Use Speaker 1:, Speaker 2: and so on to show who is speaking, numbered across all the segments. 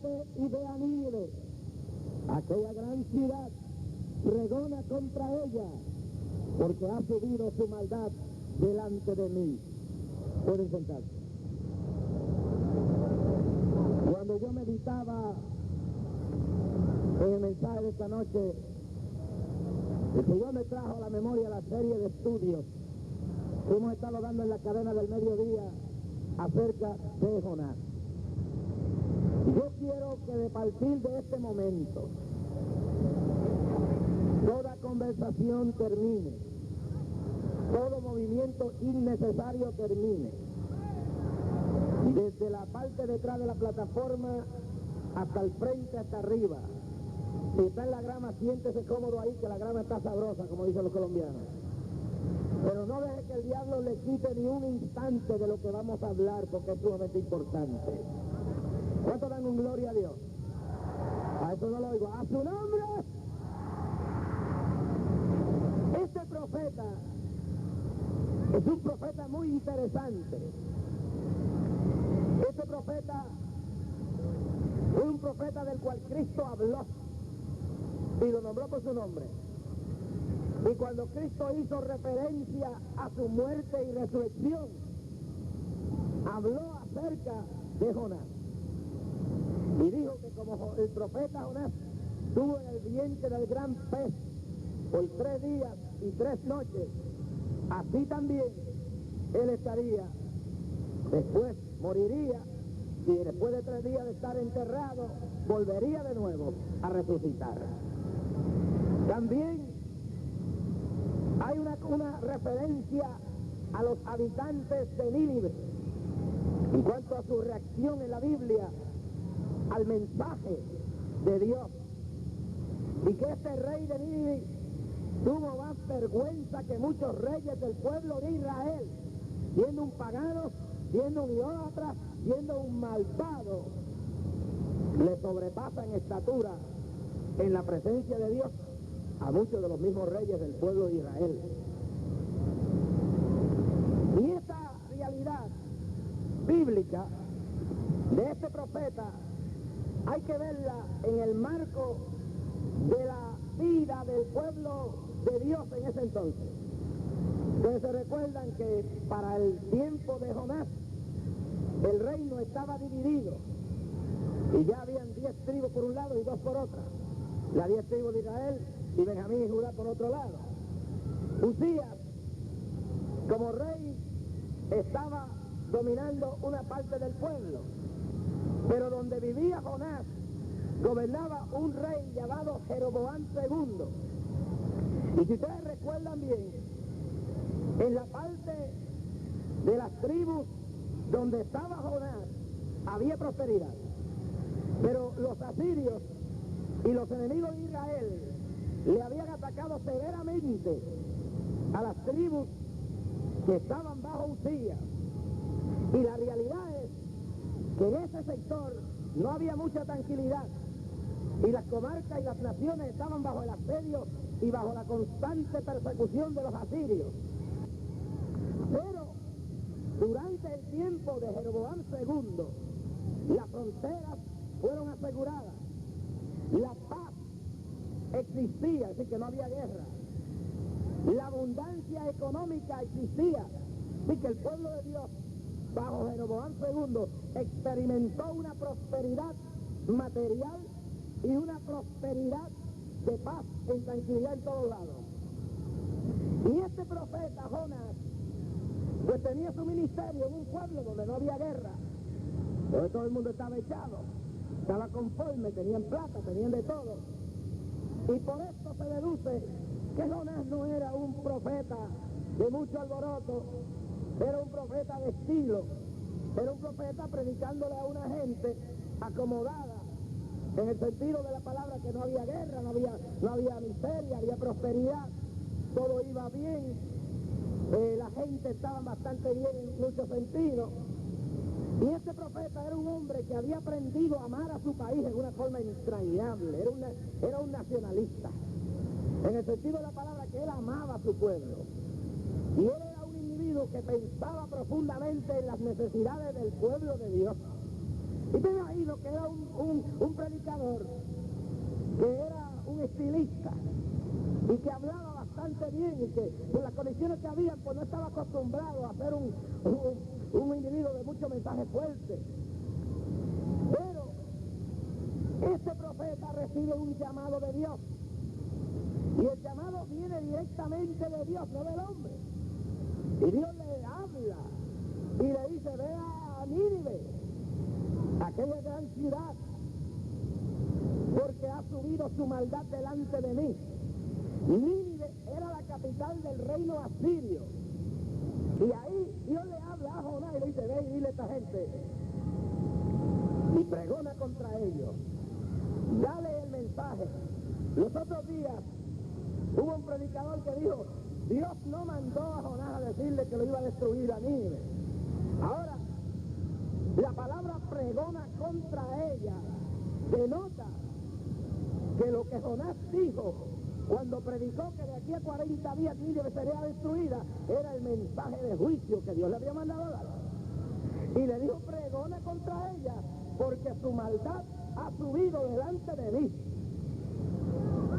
Speaker 1: Jope y de Anínive, aquella gran ciudad, pregona contra ella, porque ha subido su maldad delante de mí. Pueden sentarse. Cuando yo meditaba en el mensaje de esta noche, el Señor me trajo a la memoria la serie de estudios que hemos estado dando en la cadena del mediodía acerca de Jonás. Yo quiero que de partir de este momento toda conversación termine, todo movimiento innecesario termine. Desde la parte detrás de la plataforma hasta el frente, hasta arriba. Si está en la grama, siéntese cómodo ahí, que la grama está sabrosa, como dicen los colombianos. Pero no deje que el diablo le quite ni un instante de lo que vamos a hablar, porque es sumamente importante. ¿Cuánto dan un gloria a Dios? A eso no lo oigo. ¡A su nombre! Este profeta es un profeta muy interesante. Este profeta fue un profeta del cual Cristo habló y lo nombró por su nombre. Y cuando Cristo hizo referencia a su muerte y resurrección, habló acerca de Jonás. Y dijo que como el profeta Jonás estuvo en el vientre del gran pez por 3 días y 3 noches, así también él estaría, después moriría, y después de 3 días de estar enterrado, volvería de nuevo a resucitar. También hay una referencia a los habitantes de Nínive en cuanto a su reacción en la Biblia al mensaje de Dios, y que este rey de Nínive tuvo más vergüenza que muchos reyes del pueblo de Israel, siendo un pagano, siendo un idólatra, siendo un malvado. Le sobrepasa en estatura en la presencia de Dios a muchos de los mismos reyes del pueblo de Israel. Y esta realidad bíblica de este profeta hay que verla en el marco de la vida del pueblo de Dios en ese entonces. Ustedes se recuerdan que para el tiempo de Jonás el reino estaba dividido y ya habían 10 tribus por un lado y 2 por otra. Las 10 tribus de Israel y Benjamín y Judá por otro lado. Usías, como rey, estaba dominando una parte del pueblo, pero donde vivía Jonás gobernaba un rey llamado Jeroboam II. Y si ustedes recuerdan bien, en la parte de las tribus donde estaba Jonás había prosperidad, pero los asirios y los enemigos de Israel le habían atacado severamente a las tribus que estaban bajo Usías. Y la realidad es que en ese sector no había mucha tranquilidad, y las comarcas y las naciones estaban bajo el asedio y bajo la constante persecución de los asirios. Pero durante el tiempo de Jeroboam II, las fronteras fueron aseguradas, la paz existía, es decir, que no había guerra, la abundancia económica existía, así que el pueblo de Dios bajo Jeroboam II experimentó una prosperidad material y una prosperidad de paz en tranquilidad en todos lados. Y este profeta Jonás pues tenía su ministerio en un pueblo donde no había guerra, donde todo el mundo estaba echado, estaba conforme, tenían plata, tenían de todo. Y por esto se deduce que Jonás no era un profeta de mucho alboroto, era un profeta de estilo, era un profeta predicándole a una gente acomodada, en el sentido de la palabra, que no había guerra, no había miseria, había prosperidad, todo iba bien, la gente estaba bastante bien en muchos sentidos. Y este profeta era un hombre que había aprendido a amar a su país de una forma entrañable, era un nacionalista, en el sentido de la palabra, que él amaba a su pueblo. Y él era un individuo que pensaba profundamente en las necesidades del pueblo de Dios. Y me imagino que era un predicador, que era un estilista, y que hablaba bastante bien, y que por las condiciones que había, pues no estaba acostumbrado a ser un individuo de mucho mensaje fuerte. Pero este profeta recibe un llamado de Dios, y el llamado viene directamente de Dios, no del hombre. Y Dios le habla y le dice: ve a Nínive, aquella gran ciudad, porque ha subido su maldad delante de mí. Nínive era la capital del reino asirio. Y ahí Dios le habla a Jonás y le dice: ve y dile a esta gente y pregona contra ellos, dale el mensaje. Los otros días hubo un predicador que dijo: Dios no mandó a Jonás a decirle que lo iba a destruir a Nínive. Ahora, la palabra pregona contra ella denota que lo que Jonás dijo cuando predicó que de aquí a 40 días Nínive sería destruida era el mensaje de juicio que Dios le había mandado a dar. Y le dijo: pregona contra ella, porque su maldad ha subido delante de mí.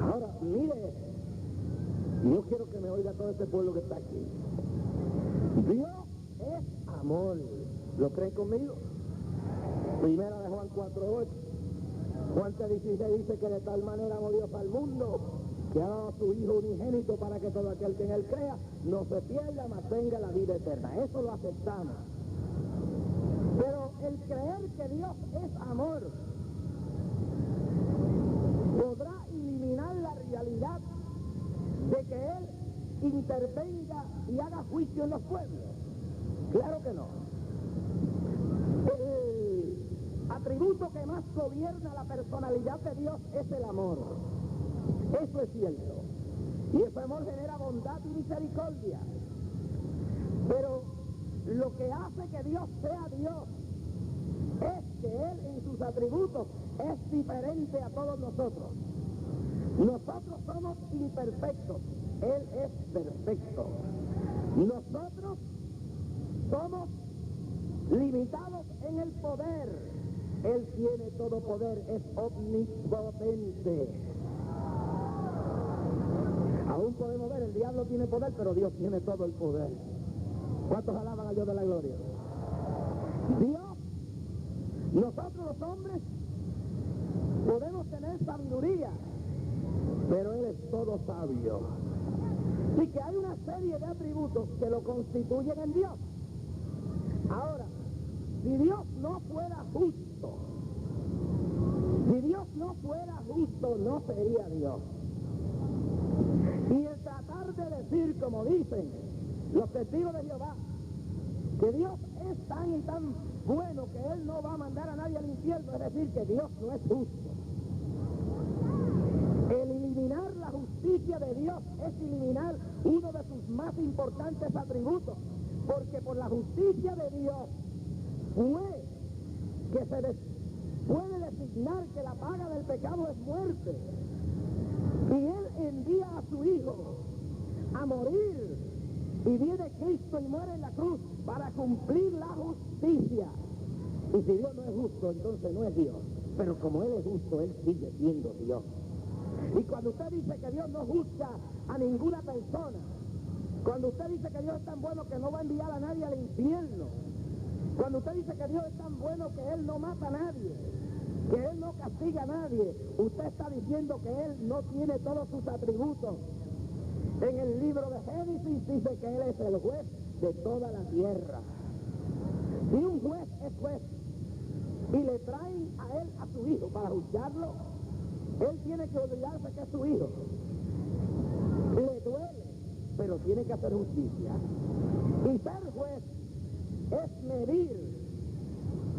Speaker 1: Ahora, mire, yo quiero que me oiga todo este pueblo que está aquí. Dios es amor. ¿Lo creen conmigo? Primera de Juan 4:8. Juan 3:16 dice que de tal manera amó Dios al mundo, que ha dado a su Hijo unigénito para que todo aquel que en él crea no se pierda, mas tenga la vida eterna. Eso lo aceptamos. Pero el creer que Dios es amor podrá eliminar la realidad de que Él intervenga y haga juicio en los pueblos. Claro que no. El atributo que más gobierna la personalidad de Dios es el amor. Eso es cierto. Y ese amor genera bondad y misericordia. Pero lo que hace que Dios sea Dios es que Él en sus atributos es diferente a todos nosotros. Nosotros somos imperfectos, Él es perfecto. Nosotros somos limitados en el poder, Él tiene todo poder, es omnipotente. Aún podemos ver, el diablo tiene poder, pero Dios tiene todo el poder. ¿Cuántos alaban a Dios de la gloria? Dios, nosotros los hombres podemos tener sabiduría, pero Él es todo sabio. Así que hay una serie de atributos que lo constituyen en Dios. Ahora, si Dios no fuera justo, no sería Dios. Y el tratar de decir, como dicen los testigos de Jehová, que Dios es tan y tan bueno que Él no va a mandar a nadie al infierno, es decir, que Dios no es justo. El eliminar la justicia de Dios es eliminar uno de sus más importantes atributos, porque por la justicia de Dios fue que se puede designar que la paga del pecado es muerte. Y Él envía a su Hijo a morir, y viene Cristo y muere en la cruz para cumplir la justicia. Y si Dios no es justo, entonces no es Dios. Pero como Él es justo, Él sigue siendo Dios. Y cuando usted dice que Dios no juzga a ninguna persona, cuando usted dice que Dios es tan bueno que no va a enviar a nadie al infierno, cuando usted dice que Dios es tan bueno que Él no mata a nadie, que Él no castiga a nadie, usted está diciendo que Él no tiene todos sus atributos. En el libro de Génesis dice que Él es el juez de toda la tierra. Si un juez es juez y le traen a Él a su hijo para juzgarlo, Él tiene que olvidarse que es su hijo. Le duele, pero tiene que hacer justicia. Y ser juez es medir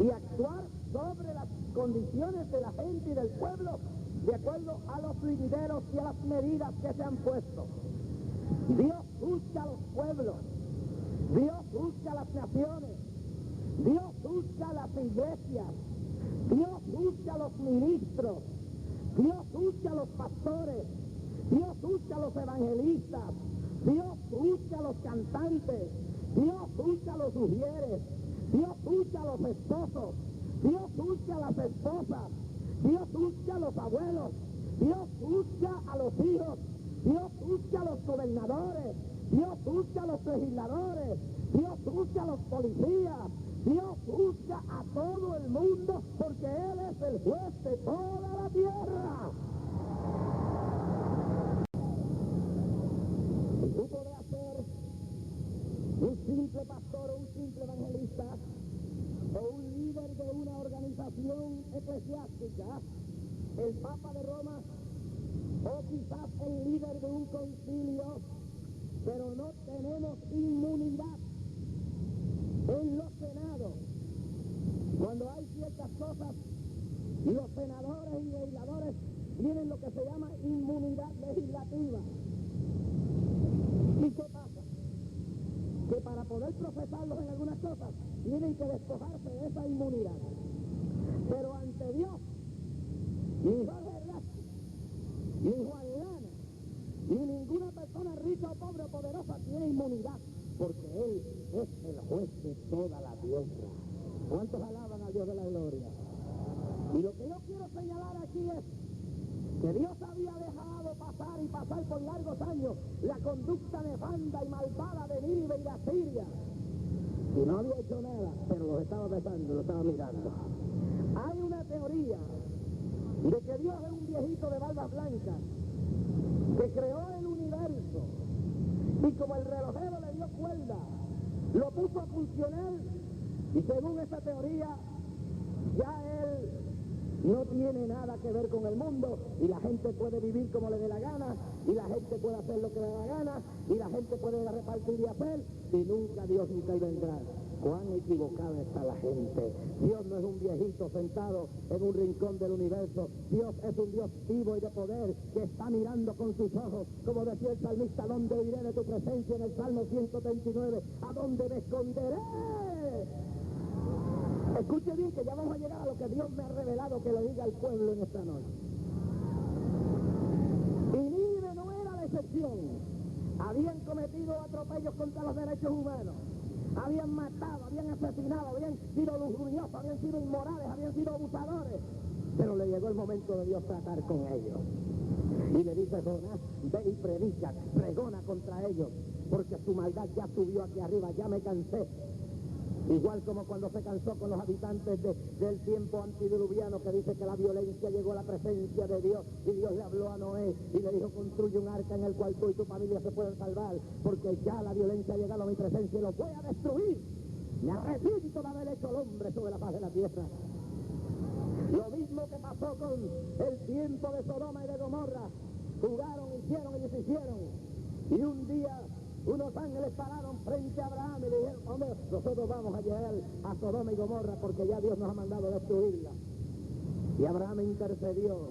Speaker 1: y actuar sobre las condiciones de la gente y del pueblo de acuerdo a los linderos y a las medidas que se han puesto. Dios juzga a los pueblos, Dios juzga a las naciones, Dios juzga a las iglesias, Dios juzga a los ministros, Dios juzga a los pastores, Dios juzga a los evangelistas, Dios juzga a los cantantes, Dios juzga a los sugieres, Dios juzga a los esposos, Dios juzga a las esposas, Dios juzga a los abuelos, Dios juzga a los hijos, Dios juzga a los gobernadores, Dios juzga a los legisladores, Dios juzga a los policías, Dios juzga a todo el mundo porque Él es el juez de toda la tierra. Y tú podrás ser un simple pastor o un simple evangelista o un líder de una organización eclesiástica, el Papa de Roma, o quizás el líder de un concilio, pero no tenemos inmunidad en los senados. Cuando hay ciertas cosas, los senadores y legisladores tienen lo que se llama inmunidad legislativa. ¿Y qué pasa? Que para poder procesarlos en algunas cosas, tienen que despojarse de esa inmunidad. Pero ante Dios, ni Jorge Rasky, ni Juan Lana, ni ninguna persona rica o pobre o poderosa tiene inmunidad, porque Él es el juez de toda la tierra. ¿Cuántos alaban al Dios de la gloria? Y lo que yo quiero señalar aquí es que Dios había dejado pasar y pasar por largos años la conducta nefanda y malvada de Nínive y de Asiria. Y no había hecho nada, pero los estaba besando, los estaba mirando. Hay una teoría de que Dios es un viejito de barba blanca que creó el universo y como el relojero le dio cuerda, lo puso a funcionar y según esa teoría ya Él no tiene nada que ver con el mundo y la gente puede vivir como le dé la gana y la gente puede hacer lo que le dé la gana y la gente puede repartir y hacer y Dios nunca vendrá. Cuán equivocada está la gente. Dios no es un viejito sentado en un rincón del universo. Dios es un Dios vivo y de poder que está mirando con sus ojos, como decía el salmista, ¿a dónde iré de tu presencia? En el Salmo 139, ¿a dónde me esconderé? Escuche bien que ya vamos a llegar a lo que Dios me ha revelado que le diga al pueblo en esta noche. Y Nínive no era la excepción. Habían cometido atropellos contra los derechos humanos. Habían matado, habían asesinado, habían sido lujuriosos, habían sido inmorales, habían sido abusadores. Pero le llegó el momento de Dios tratar con ellos. Y le dice Jonás, ve y predica, pregona contra ellos, porque su maldad ya subió aquí arriba, ya me cansé. Igual como cuando se cansó con los habitantes del tiempo antidiluviano, que dice que la violencia llegó a la presencia de Dios y Dios le habló a Noé y le dijo, construye un arca en el cual tú y tu familia se pueden salvar, porque ya la violencia ha llegado a mi presencia y los voy a destruir. Me arrepiento de haber hecho al hombre sobre la faz de la tierra. Lo mismo que pasó con el tiempo de Sodoma y de Gomorra. Jugaron, hicieron y deshicieron. Y un día unos ángeles pararon frente a Abraham y le dijeron, hombre, nosotros vamos a llegar a Sodoma y Gomorra porque ya Dios nos ha mandado a destruirla. Y Abraham intercedió